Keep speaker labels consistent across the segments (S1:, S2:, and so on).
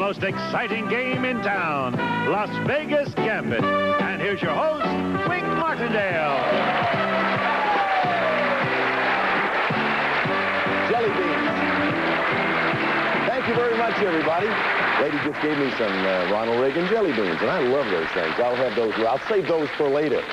S1: most exciting game in town, Las Vegas Gambit. And here's your host, Wink Martindale.
S2: Jelly beans. Thank you very much, everybody. Lady just gave me some Ronald Reagan jelly beans, and I love those things. I'll have those. I'll save those for later.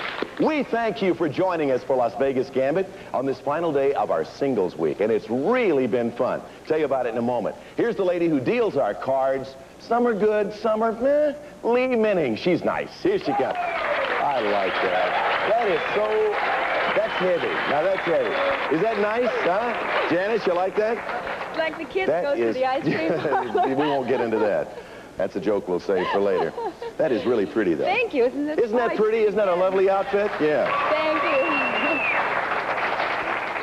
S2: We thank you for joining us for Las Vegas Gambit on this final day of our singles week, and it's really been fun. Tell you about it in a moment. Here's the lady who deals our cards. Some are good, some are meh. Lee Minning. She's nice. Here she comes. I like that. That is so... That's heavy. Now that's heavy. Is that nice, huh? Janice, you like that?
S3: Like the kids go to the ice cream parlor.
S2: We won't get into that. That's a joke we'll save for later. That is really pretty, though.
S3: Thank you. Isn't
S2: that pretty? Isn't that a lovely outfit? Yeah.
S3: Thank you.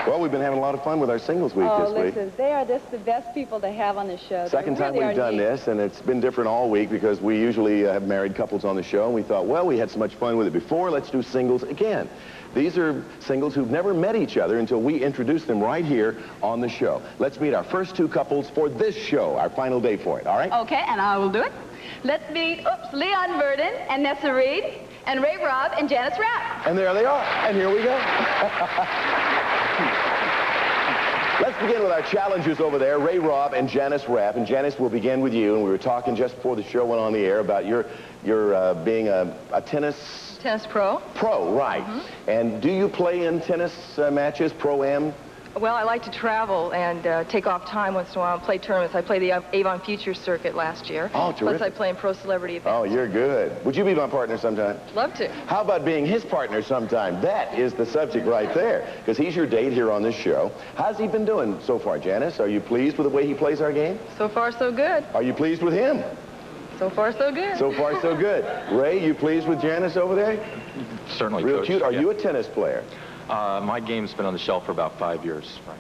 S2: Well, we've been having a lot of fun with our singles week this week.
S3: Listen, they are just the best people to have on the show.
S2: Second time we've done this, and it's been different all week because we usually have married couples on the show, and we thought, well, we had so much fun with it before, let's do singles again. These are singles who've never met each other until we introduce them right here on the show. Let's meet our first two couples for this show, our final day for it, all right?
S3: Okay, and I will do it. Let's meet, Leon Verdon and Nessa Reed, and Ray Robb and Janice Rapp.
S2: And there they are, and here we go. Let's begin with our challengers over there, Ray Robb and Janice Rapp. And Janice, we'll begin with you. And we were talking just before the show went on the air about your being a tennis...
S4: Tennis pro.
S2: Pro, right. Mm-hmm. And do you play in tennis matches, pro-am?
S4: Well, I like to travel and take off time once in a while and play tournaments. I played the Avon Futures circuit last year.
S2: Oh, terrific.
S4: Plus I play in pro celebrity events.
S2: Oh, you're good. Would you be my partner sometime?
S4: Love to.
S2: How about being his partner sometime? That is the subject right there, because he's your date here on this show. How's he been doing so far, Janice? Are you pleased with the way he plays our game?
S4: So far, so good.
S2: Are you pleased with him?
S4: So far, so good.
S2: So far, so good. Ray, you pleased with Janice over there?
S5: Certainly,
S2: Real
S5: Coach.
S2: cute. Are you a tennis player?
S5: My game's been on the shelf for about 5 years. Right.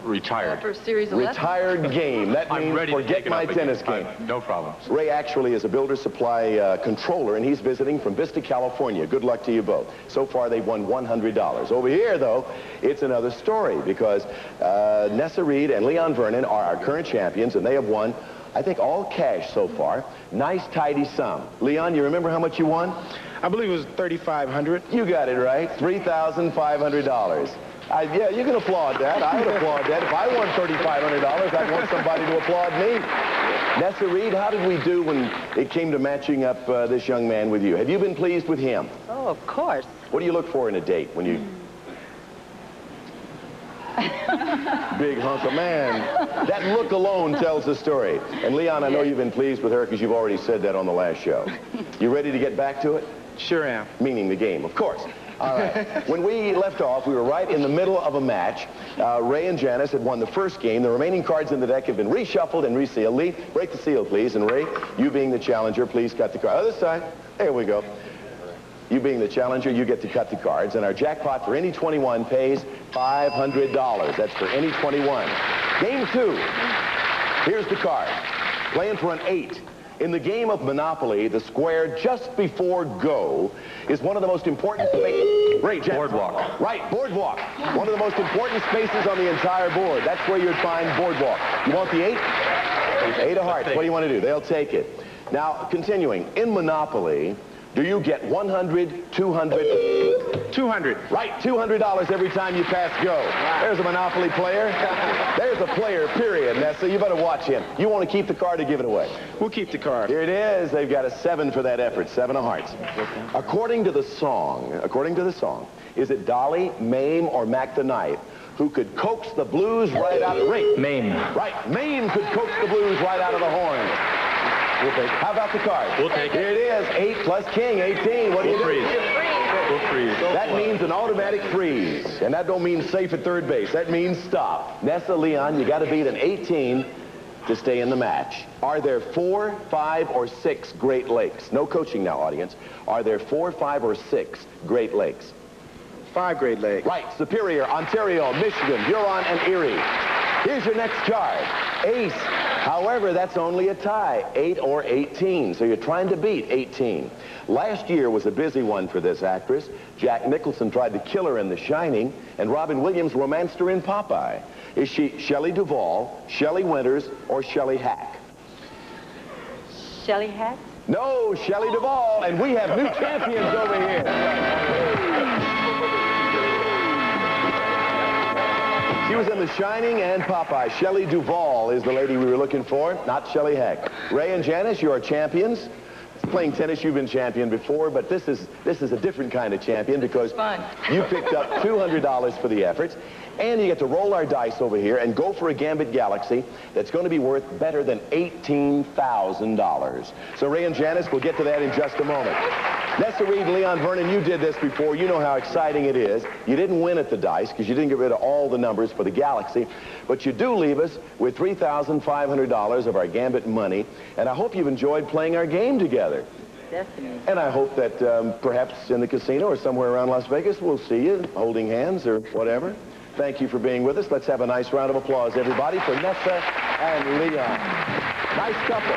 S5: Retired.
S4: For a series of
S2: Retired game. That means forget my tennis game.
S5: No problem.
S2: Ray actually is a Builder Supply controller, and he's visiting from Vista, California. Good luck to you both. So far, they've won $100. Over here, though, it's another story, because Nessa Reed and Leon Vernon are our current champions, and they have won, I think, all cash so far. Nice, tidy sum. Leon, you remember how much you won?
S6: I believe it was $3,500.
S2: You got it right. $3,500. Yeah, you can applaud that. I would applaud that. If I won $3,500, I'd want somebody to applaud me. Nessa Reed, how did we do when it came to matching up this young man with you? Have you been pleased with him?
S4: Oh, of course.
S2: What do you look for in a date when you... Big hunk of man. That look alone tells the story. And Leon, I know you've been pleased with her because you've already said that on the last show. You ready to get back to it?
S6: Sure am.
S2: Meaning the game, of course. All right. When we left off, we were right in the middle of a match. Ray and Janice had won the first game. The remaining cards in the deck have been reshuffled and resealed. Lee, break the seal, please. And Ray, you being the challenger, please cut the card. Other side. There we go. You being the challenger, you get to cut the cards. And our jackpot for any 21 pays $500. That's for any 21. Game 2. Here's the card. Playing for an 8. In the game of Monopoly, the square just before go is one of the most important spaces.
S5: Boardwalk.
S2: Right, boardwalk. One of the most important spaces on the entire board. That's where you'd find boardwalk. You want the 8? 8 of hearts. What do you want to do? They'll take it. Now, continuing. In Monopoly, do you get 100, 200?
S6: 200.
S2: Right, $200 every time you pass go. There's a Monopoly player. There's a player, period. Nessa, you better watch him. You want to keep the card or give it away?
S6: We'll keep the card.
S2: Here it is. They've got a 7 for that effort. 7 of hearts. According to the song, is it Dolly, Mame, or Mac the Knife who could coax the blues right out of the ring?
S5: Mame.
S2: Right, Mame could coax the blues right out of the horn. We'll take it. How about the card?
S5: We'll take it.
S2: Here it is. 8 plus king, 18. What do you do?
S5: We'll freeze.
S2: That means an automatic freeze. And that don't mean safe at third base. That means stop. Nessa, Leon, you got to beat an 18 to stay in the match. Are there 4, 5, or 6 Great Lakes? No coaching now, audience. Are there 4, 5, or 6 Great Lakes?
S6: 5 Great Lakes.
S2: Right. Superior, Ontario, Michigan, Huron, and Erie. Here's your next card. Ace. However, that's only a tie, 8 or 18, so you're trying to beat 18. Last year was a busy one for this actress. Jack Nicholson tried to kill her in The Shining, and Robin Williams romanced her in Popeye. Is she Shelley Duvall, Shelley Winters, or Shelley Hack?
S7: Shelley Hack?
S2: No, Shelley Duvall, and we have new champions over here. She was in The Shining and Popeye. Shelley Duvall is the lady we were looking for, not Shelley Hack. Ray and Janice, you are champions. Playing tennis, you've been champion before, but this is a different kind of champion because you picked up $200 for the efforts, and you get to roll our dice over here and go for a Gambit Galaxy that's going to be worth better than $18,000. So Ray and Janice, we'll get to that in just a moment. Nessa Reed and Leon Vernon, you did this before. You know how exciting it is. You didn't win at the dice because you didn't get rid of all the numbers for the Galaxy, but you do leave us with $3,500 of our Gambit money, and I hope you've enjoyed playing our game together.
S7: Definitely.
S2: And I hope that perhaps in the casino or somewhere around Las Vegas, we'll see you holding hands or whatever. Thank you for being with us. Let's have a nice round of applause, everybody, for Nessa and Leon. Nice couple.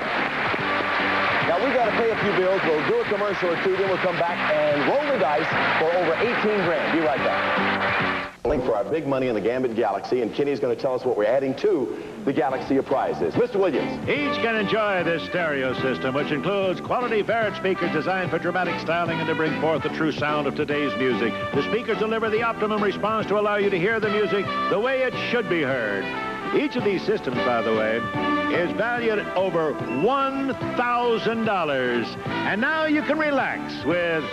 S2: Now, we got to pay a few bills. We'll do a commercial or two, then we'll come back and roll the dice for over 18 grand. Be right back. Link for our big money in the Gambit Galaxy, and Kenny's going to tell us what we're adding to the Galaxy of prizes. Mr. Williams.
S1: Each can enjoy this stereo system, which includes quality Barrett speakers designed for dramatic styling and to bring forth the true sound of today's music. The speakers deliver the optimum response to allow you to hear the music the way it should be heard. Each of these systems, by the way, is valued at over $1,000. And now you can relax with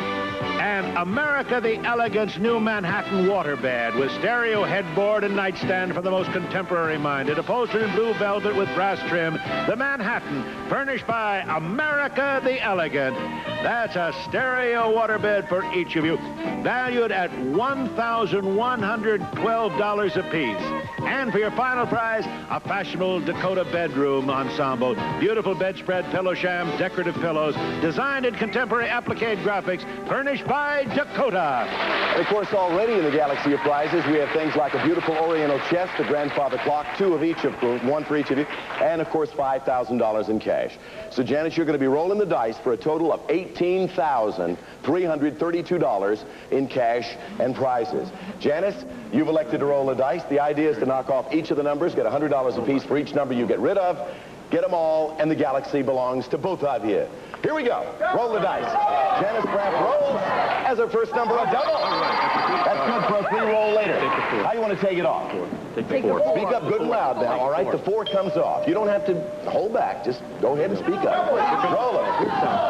S1: an America the Elegant's new Manhattan waterbed with stereo headboard and nightstand for the most contemporary-minded. Upholstered in blue velvet with brass trim. The Manhattan, furnished by America the Elegant. That's a stereo waterbed for each of you, valued at $1,112 apiece. And for your final prize, a fashionable Dakota bedroom ensemble. Beautiful bedspread, pillow shams, decorative pillows, designed in contemporary applique graphics, furnished by Dakota.
S2: And of course, already in the Galaxy of prizes, we have things like a beautiful Oriental chest, a grandfather clock, one for each of you, and of course, $5,000 in cash. So Janice, you're going to be rolling the dice for a total of $18,332 in cash and prizes. Janice, you've elected to roll the dice. The idea is to knock off each of the numbers, get $100 apiece for each number you get rid of, get them all, and the Galaxy belongs to both of you. Here we go. Roll the dice. Janice Braff rolls as her first number, a double. That's good for a free roll later. How do you want to take it off?
S5: Take the 4.
S2: Speak up good and loud now, all right? The 4 comes off. You don't have to hold back. Just go ahead and speak up. Roll it.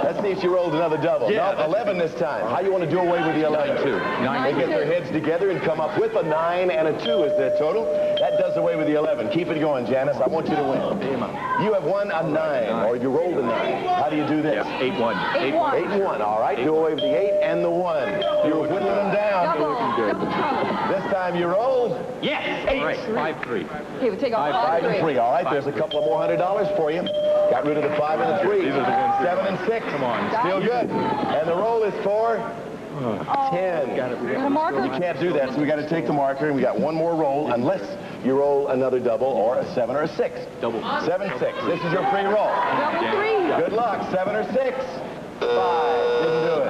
S2: Let's see if she rolled another double.
S5: Yeah,
S2: no, 11 this time. How do you want to do away with the 11?
S5: 2.
S2: They get their heads together and come up with a 9 and a 2 is their total. That does away with the 11. Keep it going, Janice. I want you to win. You have won a 9, or you rolled a 9. How do you do this?
S5: 8-1.
S2: 8-1. All right. Do away with the 8 and the 1. You're whittling them down. This time you rolled.
S5: Yes.
S2: 8.
S5: Right. 5-3.
S4: Okay, we take off
S2: 5 and 3. All right. There's a couple of more $100 for you. Got rid of the 5 and the 3. 7 and 6.
S5: Come on.
S2: Still good. And the roll is for 10. You can't do that, so we got to take the marker, and we got one more roll, unless you roll another double or a 7 or a 6.
S5: Double.
S2: 7, 6. This is your free roll.
S4: Double 3.
S2: Good luck. 7 or 6. 5. Didn't do it.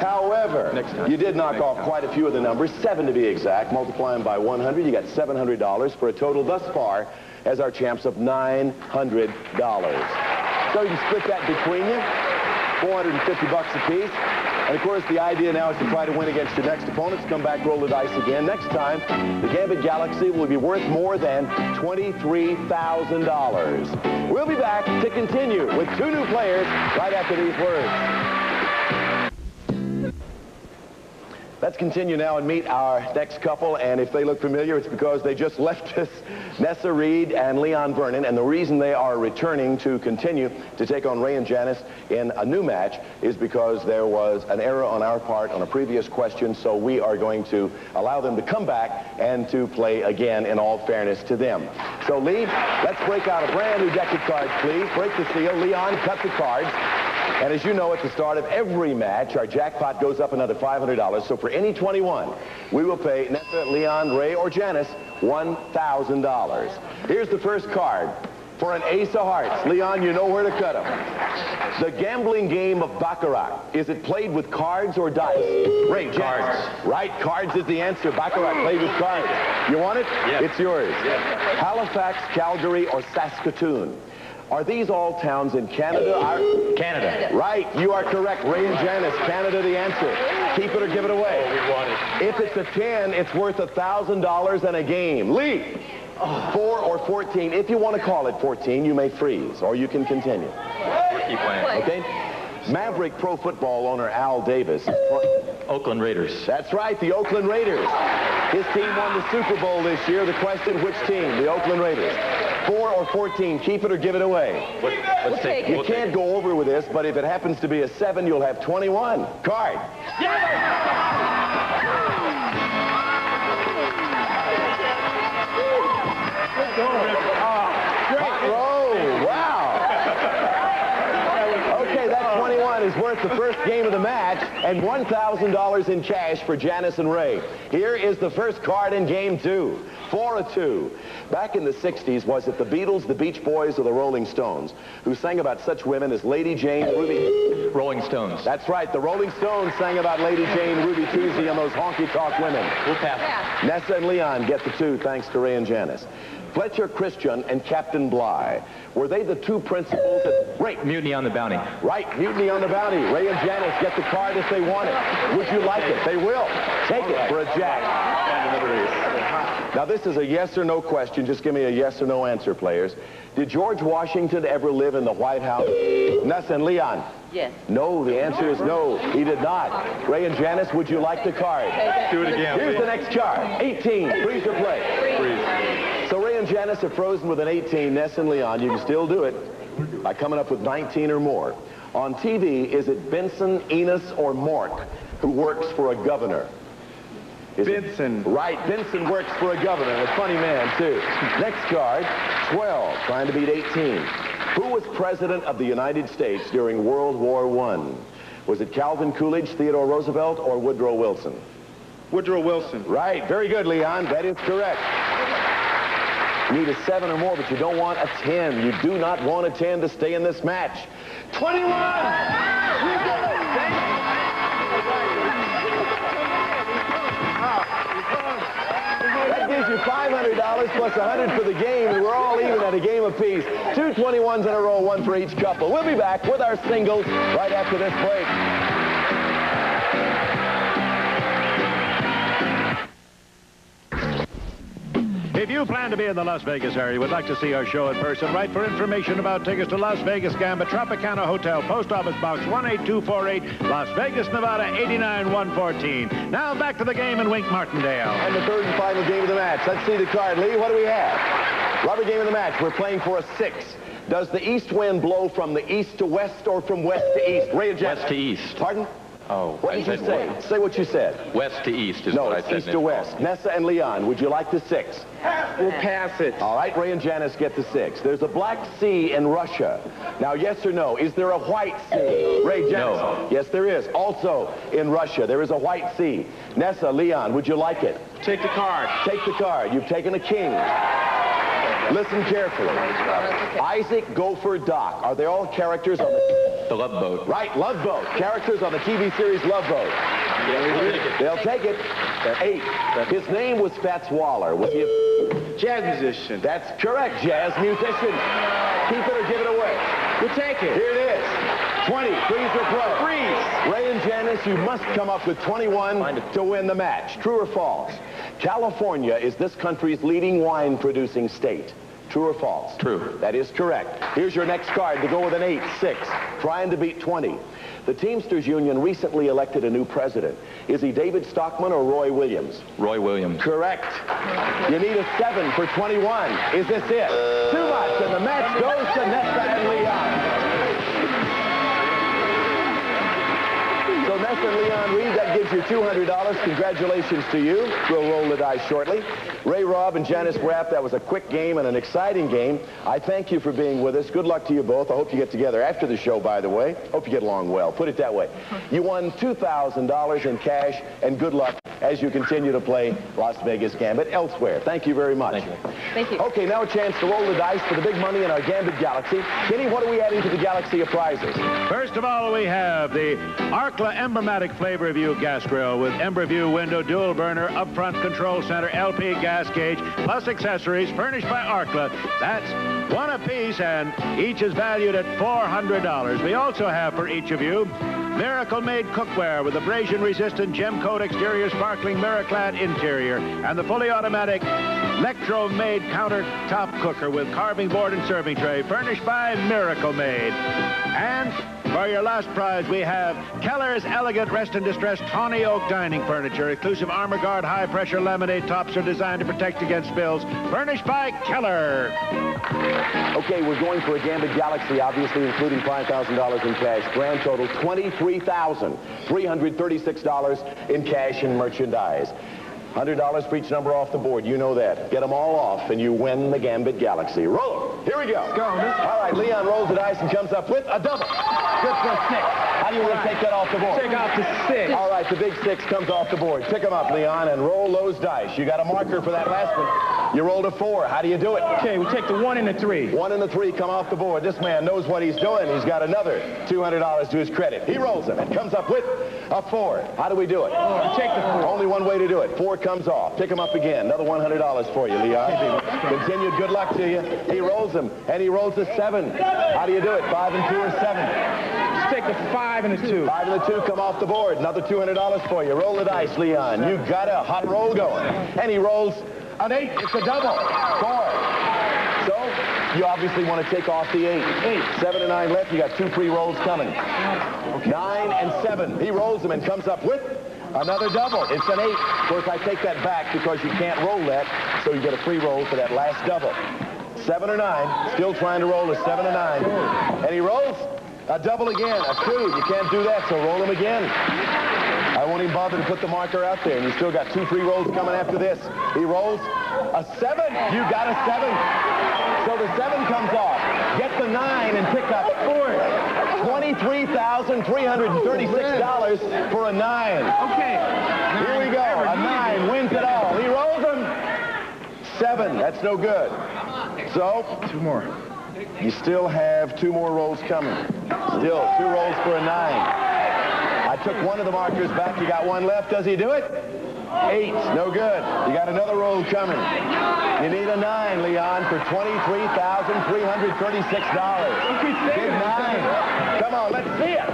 S2: However, you did knock off quite a few of the numbers, 7 to be exact. Multiply them by 100, you got $700 for a total thus far as our champs of $900. So you can split that between you, $450 apiece. And of course, the idea now is to try to win against your next opponents. Come back, roll the dice again. Next time, the Gambit Galaxy will be worth more than $23,000. We'll be back to continue with 2 new players right after these words. Let's continue now and meet our next couple, and if they look familiar, it's because they just left us, Nessa Reed and Leon Vernon, and the reason they are returning to continue to take on Ray and Janice in a new match is because there was an error on our part on a previous question, so we are going to allow them to come back and to play again in all fairness to them. So, Lee, let's break out a brand new deck of cards, please. Break the seal. Leon, cut the cards. And as you know, at the start of every match, our jackpot goes up another $500. So for any 21, we will pay Nessa, Leon, Ray, or Janice $1,000. Here's the first card for an ace of hearts. Leon, you know where to cut them. The gambling game of Baccarat. Is it played with cards or dice? Ray, cards. Right, cards is the answer. Baccarat played with cards. You want it?
S5: Yeah.
S2: It's yours. Yeah. Halifax, Calgary, or Saskatoon? Are these all towns in Canada?
S5: Canada.
S2: Right, you are correct. Ray and Janice, Canada the answer. Keep it or give it away.
S5: We want it.
S2: If it's a 10, it's worth $1,000 and a game. Lee, 4 or 14. If you want to call it 14, you may freeze, or you can continue.
S5: Keep playing.
S2: Okay? Maverick Pro Football owner Al Davis.
S5: Oakland Raiders.
S2: That's right, the Oakland Raiders. His team won the Super Bowl this year. The question, which team? The Oakland Raiders. 4 or 14, keep it or give it away.
S5: Let's take it.
S2: You can't go over with this, but if it happens to be a 7, you'll have 21. Card. Hot roll. Wow. Okay, that 21 is worth the first game of the match and $1,000 in cash for Janice and Ray. Here is the first card in game 2. 4-2. Back in the 60s, was it the Beatles, the Beach Boys, or the Rolling Stones who sang about such women as Lady Jane, Ruby?
S5: Rolling Stones.
S2: That's right. The Rolling Stones sang about Lady Jane, Ruby Tuesday, and those honky-tonk women.
S5: We'll pass.
S2: Nessa and Leon get the 2, thanks to Ray and Janice. Fletcher Christian and Captain Bligh. Were they the 2 principals at... Ray.
S5: Mutiny on the Bounty.
S2: Right, Mutiny on the Bounty. Ray and Janice get the card if they want it. Would you like it? They will. Take it for a jack. Now, this is a yes or no question. Just give me a yes or no answer, players. Did George Washington ever live in the White House? Nessa and Leon?
S3: Yes.
S2: No, the answer is no. He did not. Ray and Janice, would you like the card?
S5: Do it again.
S2: Here's the next card. 18. Freeze or play?
S5: Freeze.
S2: So Ray and Janice are frozen with an 18. Nessa and Leon, you can still do it by coming up with 19 or more. On TV, is it Benson, Enos, or Mork who works for a governor?
S6: Benson.
S2: Right, Benson works for a governor, a funny man, too. Next card, 12, trying to beat 18. Who was president of the United States during World War I? Was it Calvin Coolidge, Theodore Roosevelt, or Woodrow Wilson?
S6: Woodrow Wilson.
S2: Right, very good, Leon. That is correct. You need a 7 or more, but you don't want a 10. You do not want a 10 to stay in this match. 21! That gives you $500 plus $100 for the game, and we're all even at a game apiece. 2 21s in a row, 1 for each couple. We'll be back with our singles right after this break.
S1: If you plan to be in the Las Vegas area, would like to see our show in person, write for information about tickets to Las Vegas Gambit, Tropicana Hotel, Post Office Box 18248, Las Vegas, Nevada 89114. Now back to the game in Wink Martindale.
S2: And the third and final game of the match. Let's see the card. Lee, what do we have? Rubber game of the match. We're playing for a 6. Does the east wind blow from the east to west or from west to east? Ray and Janice.
S5: West to east.
S2: Pardon?
S5: Oh,
S2: What did you say? Say what you said.
S5: West to east is
S2: No,
S5: what I
S2: it's
S5: said.
S2: east to west. Nessa and Leon, would you like the 6?
S6: We'll pass it.
S2: All right, Ray and Janice get the 6. There's a Black Sea in Russia. Now, yes or no, is there a White Sea? Ray, Janice?
S5: No.
S2: Yes, there is. Also, in Russia, there is a White Sea. Nessa, Leon, would you like it?
S6: Take the card.
S2: Take the card. You've taken a king. Listen carefully. Isaac, Gopher, Doc. Are they all characters on
S5: The Love Boat.
S2: Right, Love Boat. Characters on the TV series Love Boat. They'll take it. 8. His name was Fats Waller. Was he a
S6: Jazz musician.
S2: That's correct, jazz musician. Keep it or give it away.
S6: We'll take it.
S2: Here it is. 20. Freeze or play? Freeze. Ray and Janice, you must come up with 21 to win the match. True or false? California is this country's leading wine-producing state. True or false?
S5: True.
S2: That is correct. Here's your next card to go with an 8, 6. Trying to beat 20. The Teamsters Union recently elected a new president. Is he David Stockman or Roy Williams?
S5: Roy Williams.
S2: Correct. You need a 7 for 21. Is this it? Too much, and the match goes to Nessa and Leon. So Nessa and Leon Reed, that gives you $200. Congratulations to you. We'll roll the dice shortly. Ray, Rob, and Janice Rapp, that was a quick game and an exciting game. I thank you for being with us. Good luck to you both. I hope you get together after the show, by the way. Hope you get along well. Put it that way. You won $2,000 in cash, and good luck as you continue to play Las Vegas Gambit elsewhere. Thank you very much.
S5: Thank you.
S4: Thank you.
S2: Okay, now a chance to roll the dice for the big money in our Gambit Galaxy. Kenny, what are we adding to the Galaxy of prizes?
S1: First of all, we have the Arkla Embermatic Flavor View Gas Grill with Ember View window, dual burner, upfront control center, LP gas gauge, plus accessories furnished by Arkla. That's one apiece, and each is valued at $400. We also have for each of you Miracle Made cookware with abrasion-resistant gem-coat exterior, sparkling mirror-clad interior, and the fully automatic Electro-Made countertop cooker with carving board and serving tray, furnished by Miracle Made. And for your last prize, we have Keller's Elegant Rest and Distress Tawny Oak Dining Furniture. Exclusive Armor Guard high-pressure laminate tops are designed to protect against spills, furnished by Keller.
S2: Okay, we're going for a Gambit Galaxy, obviously, including $5,000 in cash. Grand total, $23,336 in cash and merchandise. $100 for each number off the board. You know that. Get them all off, and you win the Gambit Galaxy. Roll them. Here we go.
S6: Let's go.
S2: All right, Leon rolls the dice and comes up with a double. Good for a 6. How do you want to take that off the board?
S6: Take out the 6.
S2: All right, the big 6 comes off the board. Pick them up, Leon, and roll those dice. You got a marker for that last one. You rolled a 4. How do you do it?
S6: Okay, we take the 1 and the 3.
S2: 1 and the 3 come off the board. This man knows what he's doing. He's got another $200 to his credit. He rolls them and comes up with a 4. How do we do it?
S6: Take the 4.
S2: Only one way to do it. 4 comes off. Pick him up again. Another $100 for you, Leon. Continued good luck to you. He rolls them, and he rolls a 7. How do you do it? 5 and 2 or 7?
S6: Just take the 5 and the 2.
S2: 5 and the 2 come off the board. Another $200 for you. Roll the dice, Leon. You got a hot roll going. And he rolls an 8. It's a double. 4. So you obviously want to take off the 8. 7 and 9 left. You got 2 free rolls coming. 9 and 7. He rolls them and comes up with another double. It's an 8. Of course, I take that back because you can't roll that, so you get a free roll for that last double. 7 or 9. Still trying to roll a 7 or 9. And he rolls a double again, a 2. You can't do that, so roll him again. I won't even bother to put the marker out there, and you still got 2 free rolls coming after this. He rolls a 7. You got a 7. So the 7 comes off. Get the 9 and pick up $23,336 for a 9.
S6: Okay.
S2: Here we go. A 9 wins it all. He rolls them. 7. That's no good. So
S6: 2 more.
S2: you still have 2 more rolls coming. Still 2 rolls for a 9. I took one of the markers back. You got 1 left. Does he do it? 8. No good. You got another roll coming. You need a 9, Leon, for $23,336. Big 9. Come on, let's see it.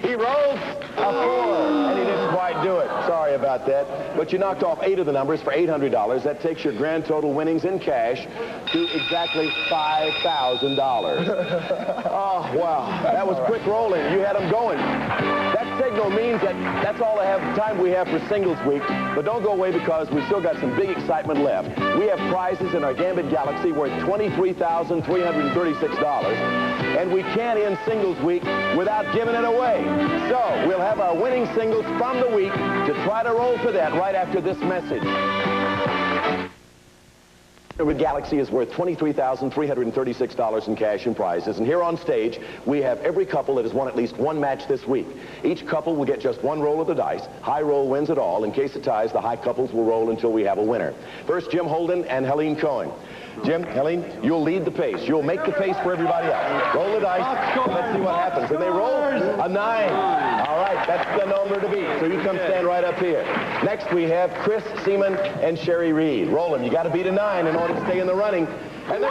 S2: He rolls a 4, and he didn't quite do it. Sorry about that. But you knocked off 8 of the numbers for $800. That takes your grand total winnings in cash to exactly $5,000. Oh, wow. That was quick rolling. You had them going. That signal means that that's all the time we have for singles week. But don't go away because we've still got some big excitement left. We have prizes in our Gambit Galaxy worth $23,336. And we can't end singles week without giving it away. So we'll have our winning singles from the week to try to roll for that right after this message. The Galaxy is worth $23,336 in cash and prizes. And here on stage, we have every couple that has won at least 1 match this week. Each couple will get just 1 roll of the dice. High roll wins it all. In case of ties, the high couples will roll until we have a winner. First, Jim Holden and Helene Cohen. Jim, Helene, you'll lead the pace. You'll make the pace for everybody else. Roll the dice. Let's see what happens. And they roll a 9. All right, that's the number to beat. So you come stand right up here. Next, we have Chris Seaman and Sherry Reed. Roll them. You got to beat a 9 in order to stay in the running. And they do it.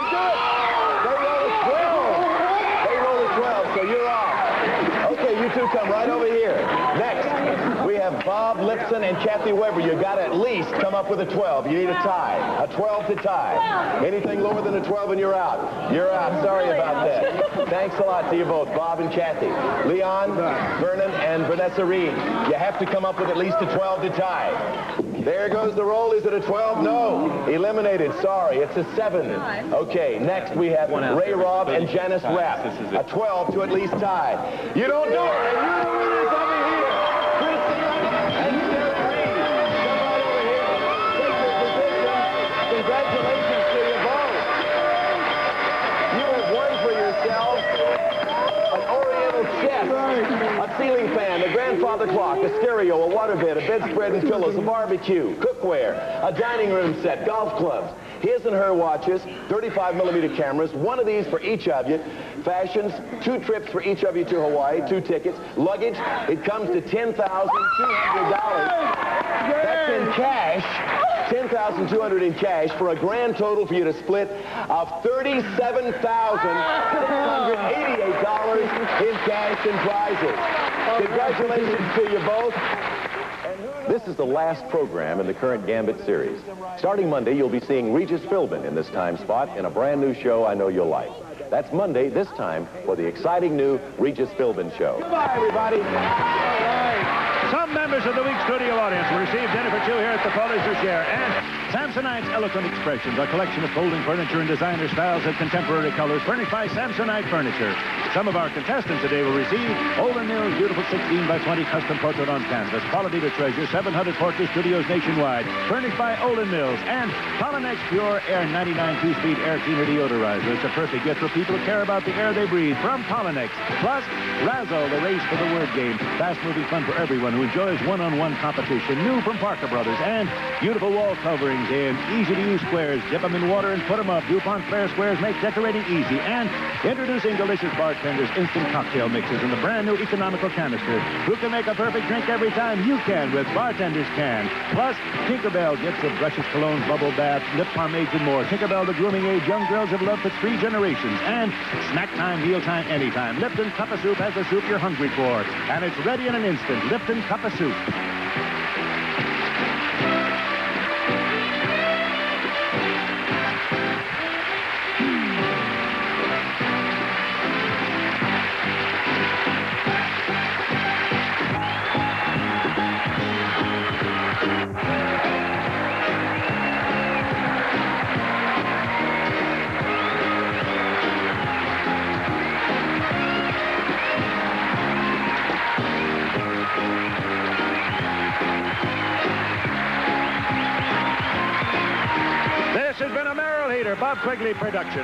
S2: They roll a 12. They roll a 12, so you're off. Okay, you two come right over here. Next, we have Bob Lipson and Kathy Weber. You got to at least come up with a 12. You need a tie. A 12 to tie. Anything lower than a 12 and you're out. You're out. Sorry about that. Thanks a lot to you both, Bob and Kathy. Leon, Vernon, and Vanessa Reed. You have to come up with at least a 12 to tie. There goes the roll. Is it a 12? No. Eliminated. Sorry. It's a 7. Okay. Next, we have Ray Robb and Janice Rapp. A 12 to at least tie. You don't do it. And you're the winners over here. Chris Seaman and Sherry Reed. Come on over here. Take your position. Congratulations to you both. You have won for yourselves an Oriental chest, a ceiling fan, the grand grandfather clock, a stereo, a waterbed, a bedspread and pillows, a barbecue, cookware, a dining room set, golf clubs, his and her watches, 35mm cameras, one of these for each of you, fashions, 2 trips for each of you to Hawaii, 2 tickets, luggage. It comes to $10,200. That's in cash. $10,200 in cash for a grand total for you to split of $37,688 in cash and prizes. Congratulations to you both. This is the last program in the current Gambit series. Starting Monday, you'll be seeing Regis Philbin in this time spot in a brand new show I know you'll like. That's Monday, this time, for the exciting new Regis Philbin show. Goodbye, everybody.
S1: Some members of the week's studio audience will receive dinner for 2 here at the Polish share. And Samsonite's Eloquent Expressions, a collection of folding furniture in designer styles and contemporary colors furnished by Samsonite Furniture. Some of our contestants today will receive Olin Mills' beautiful 16 by 20 custom portrait on canvas, quality to treasure, 700 portrait studios nationwide, furnished by Olin Mills, and Pollinex Pure Air 99 2-speed air cleaner deodorizer. It's a perfect gift for people who care about the air they breathe from Pollinex. Plus, Razzle, the race for the word game, fast-moving fun for everyone who enjoys one-on-one competition, new from Parker Brothers, and beautiful wall coverings in easy-to-use squares. Dip them in water and put them up. DuPont Flair squares make decorating easy. And introducing delicious bartenders instant cocktail mixes in the brand new economical canister. Who can make a perfect drink every time? You can with Bartenders Can. Plus, Tinkerbell gets the brushes, colognes, bubble baths, lip pomades, and more. Tinkerbell, the grooming aid young girls have loved for 3 generations. And snack time, mealtime, anytime. Lipton Cup of Soup has the soup you're hungry for. And it's ready in an instant. Lipton Cup of Soup. This has been a Merrill Heater, Bob Quigley production.